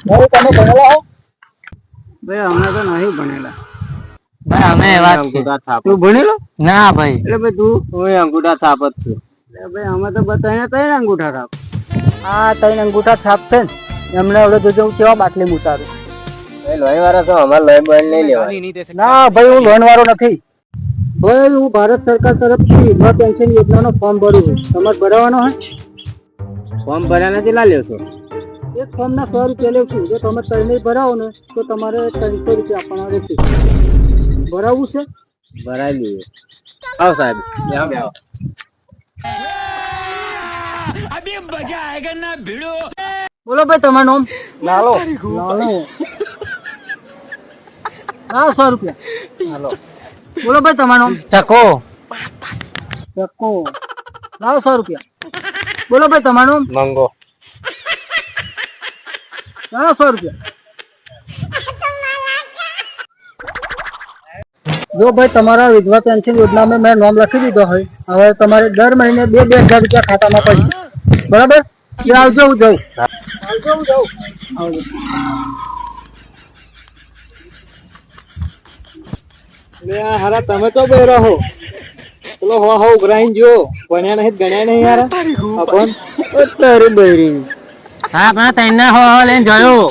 ભાઈ તમે ભણેલા હો? ભાઈ અમે તો નહીં ભણેલા. ભાઈ અમે એવા જ છીએ. અંગૂઠા છાપ. તું ભણેલો? ના ભાઈ. એટલે ભાઈ તું? હું અંગૂઠા છાપ જ છું. એટલે ભાઈ અમે તો બતાવીને ત્રણ અંગૂઠા છાપ. આ ત્રણ અંગૂઠા છાપ છે ને એમને હવે જોજો હું કેવા બાટલી ઉતારું. એ લોહી વાળા છો, અમારે લોહી બોલ નહીં લેવા. ના ભાઈ હું લોન વાળો નથી. ભાઈ હું ભારત સરકાર તરફથી વિધવા પેન્શન યોજનાનો ફોર્મ ભરું છું. તમારે ભરાવાનો હોય? ફોર્મ ભર્યા નથી લા લેશો? એક ફોર્મના 100 રૂપિયા લેવું છું. જો તમે ત્રણેય ભરાવો ને તો તમારે 300 રૂપિયા આપવાના રહેશે. ભરાવવું છે? ભરાઈ લઈએ. આવો સાહેબ. આવો. अभी मजा आएगा ना भिड़ो. બોલો ભાઈ તમારું નામ? લાલો. લાલો. લાવો 100 રૂપિયા. હાલો. બોલો ભાઈ તમારું નામ? ચકો. ચક્કો. લાવો 100 રૂપિયા. બોલો ભાઈ તમારું નામ? મંગો. લાવો 100 રૂપિયા. જો ભાઈ તમારા વિધવા પેન્શન યોજનામાં મેં નામ લખી દીધો હોય, હવે તમારે દર મહિને 2,000 રૂપિયા ખાતામાં પડશે. બરાબર? આવજો હું જાઉં. આવજો હું જાઉં. આવજો. હારા તમે તો બે રહો. પેલો હો ઉઘરાઈને જો ભણ્યા નહીં ગણ્યા નહીં યાર. અભણ તારી બૈરી. હા પણ તને હો લઈને જોયો.